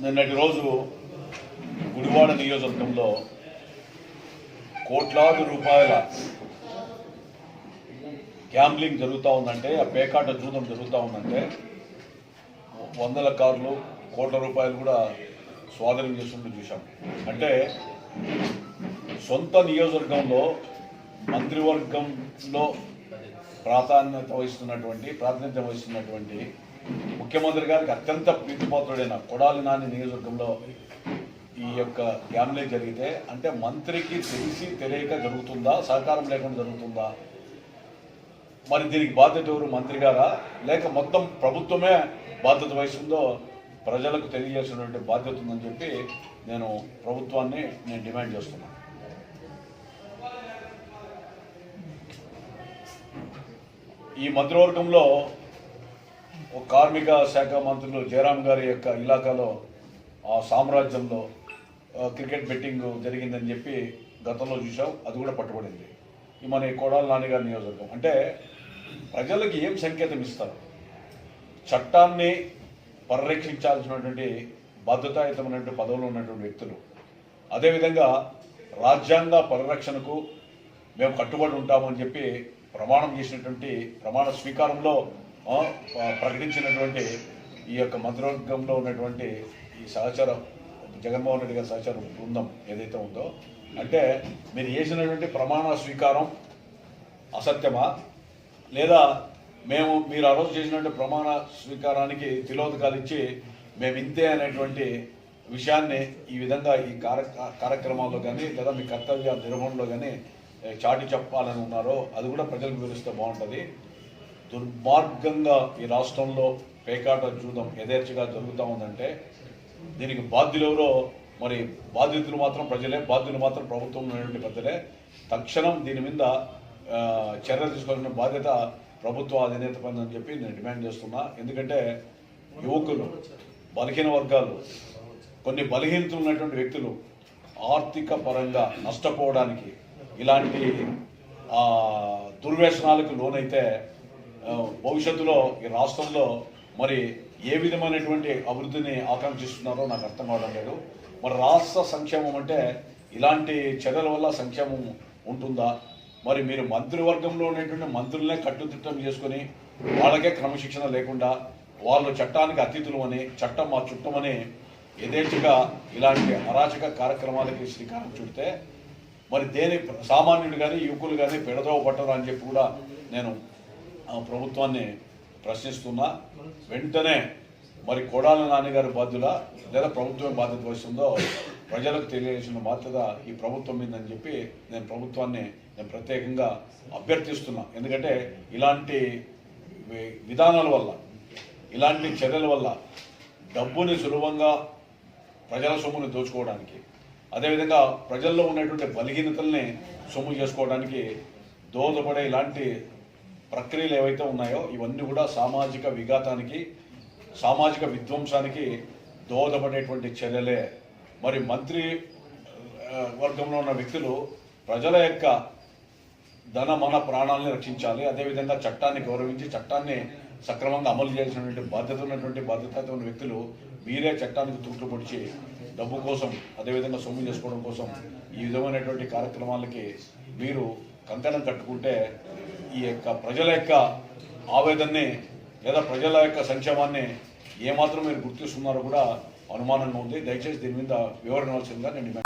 నిన్నటి రోజు గుడివాడ నియోజకవర్గంలో కోట్లాది రూపాయల గ్యాంబ్లింగ్ జరుగుతూ ఉందంటే, ఆ పేకాట జూదం జరుగుతూ ఉందంటే వందల కార్లు కోట్ల రూపాయలు కూడా స్వాధీనం చేస్తుంటూ చూశాం. అంటే సొంత నియోజకవర్గంలో మంత్రివర్గంలో ప్రాతినిధ్యం వహిస్తున్నటువంటి ముఖ్యమంత్రి గారికి అత్యంత ప్రీతిపాత్రుడైన కొడాలి నాని నియోజకవర్గంలో ఈ యొక్క గ్యాంబ్లింగ్ జరిగితే, అంటే మంత్రికి తెలిసి తెలియక జరుగుతుందా, సహకారం లేకుండా జరుగుతుందా? మరి దీనికి బాధ్యత ఎవరు, మంత్రి గారా లేక మొత్తం ప్రభుత్వమే బాధ్యత వహిస్తుందో ప్రజలకు తెలియజేసినటువంటి బాధ్యత ఉందని చెప్పి ప్రభుత్వాన్ని డిమాండ్ చేస్తున్నాను. ఈ మంత్రివర్గంలో కార్మిక శాఖ మంత్రులు జయరాం గారి యొక్క ఇలాకాలో ఆ సామ్రాజ్యంలో క్రికెట్ బెట్టింగ్ జరిగిందని చెప్పి గతంలో చూసాం, అది కూడా పట్టుబడింది. ఈ మన కొడాలి నాని గారి నియోజకవర్గం అంటే ప్రజలకు ఏం సంకేతం ఇస్తారు? చట్టాన్ని పరిరక్షించాల్సినటువంటి బాధ్యతాయుతమైనటువంటి పదవులు ఉన్నటువంటి వ్యక్తులు, అదేవిధంగా రాజ్యాంగ పరిరక్షణకు మేము కట్టుబడి ఉంటామని చెప్పి ప్రమాణం చేసినటువంటి ప్రమాణ స్వీకారంలో ప్రకటించినటువంటి ఈ యొక్క మంత్రివర్గంలో ఉన్నటువంటి ఈ సహచర జగన్మోహన్ రెడ్డి గారి సహచర బృందం ఏదైతే ఉందో, అంటే మీరు చేసినటువంటి ప్రమాణ స్వీకారం అసత్యమా, లేదా మీరు ఆ రోజు చేసినటువంటి ప్రమాణ స్వీకారానికి తిలోదకాలు ఇచ్చి మేము ఇంతే అనేటువంటి విషయాన్ని ఈ విధంగా ఈ కార్యక్రమాల్లో కానీ లేదా మీ కర్తవ్య నిర్వహణలో కానీ చాటి చెప్పాలని ఉన్నారో అది కూడా ప్రజలకు వివరిస్తే బాగుంటుంది. దుర్మార్గంగా ఈ రాష్ట్రంలో పేకాట జూదం యథేచ్ఛగా జరుగుతూ ఉందంటే దీనికి బాధ్యులు ఎవరో, మరి బాధితులు మాత్రం ప్రజలే, బాధ్యులు మాత్రం ప్రభుత్వం ఉన్నటువంటి పెద్దలే. తక్షణం దీని మీద చర్యలు తీసుకోవాల్సిన బాధ్యత ప్రభుత్వ అధినేత పైన అని చెప్పి నేను డిమాండ్ చేస్తున్నా. ఎందుకంటే యువకులు, బలహీన వర్గాలు, కొన్ని బలహీనతలు ఉన్నటువంటి వ్యక్తులు ఆర్థిక పరంగా నష్టపోవడానికి ఇలాంటి దుర్వ్యసనాలకు లోనైతే భవిష్యత్తులో ఈ రాష్ట్రంలో మరి ఏ విధమైనటువంటి అభివృద్ధిని ఆకాంక్షిస్తున్నారో నాకు అర్థం కావడం లేదు. మరి రాష్ట్ర సంక్షేమం అంటే ఇలాంటి చర్యల వల్ల సంక్షేమం ఉంటుందా? మరి మీరు మంత్రివర్గంలో ఉన్నటువంటి మంత్రులనే కట్టుదిట్టం చేసుకొని వాళ్ళకే క్రమశిక్షణ లేకుండా వాళ్ళు చట్టానికి అతిథులు అని, చట్టం మా చుట్టమని యథేచ్ఛగా ఇలాంటి అరాచక కార్యక్రమాలకి శ్రీకారం చుడితే మరి సామాన్యుడు కానీ యువకులు కానీ పెడదోవ పట్టరు అని చెప్పి కూడా నేను ప్రభుత్వాన్ని ప్రశ్నిస్తున్నా. వెంటనే మరి కొడాలి నాని గారి బాధ్యుల లేదా ప్రభుత్వం బాధ్యత వహిస్తుందో ప్రజలకు తెలియజేసిన బాధ్యత ఈ ప్రభుత్వం మీదని చెప్పి ప్రభుత్వాన్ని ప్రత్యేకంగా అభ్యర్థిస్తున్నా. ఎందుకంటే ఇలాంటి విధానాల వల్ల, ఇలాంటి చర్యల వల్ల డబ్బుని సులభంగా ప్రజల సొమ్ముని దోచుకోవడానికి, అదేవిధంగా ప్రజల్లో ఉన్నటువంటి బలహీనతల్ని సొమ్ము చేసుకోవడానికి దోహదపడే ఇలాంటి ప్రక్రియలు ఏవైతే ఉన్నాయో ఇవన్నీ కూడా సామాజిక విఘాతానికి, సామాజిక విధ్వంసానికి దోహదపడేటువంటి చర్యలే. మరి మంత్రి వర్గంలో ఉన్న వ్యక్తులు ప్రజల యొక్క మన ప్రాణాలని రక్షించాలి, అదేవిధంగా చట్టాన్ని గౌరవించి చట్టాన్ని సక్రమంగా అమలు చేయాల్సినటువంటి బాధ్యత ఉన్నటువంటి బాధ్యత వ్యక్తులు మీరే చట్టానికి తూట్లు పొడిచి డబ్బు కోసం, అదేవిధంగా సొమ్ము చేసుకోవడం కోసం ఈ విధమైనటువంటి కార్యక్రమాలకి మీరు కంకణం కట్టుకుంటే ఈ యొక్క ప్రజల యొక్క ఆవేదనని లేదా ప్రజల యొక్క సంక్షేమాన్ని ఏమాత్రం మీరు గుర్తిస్తున్నారో కూడా అనుమానంగా ఉంది. దయచేసి దీని మీద వివరణ ఇవ్వాల్సిందిగా నేను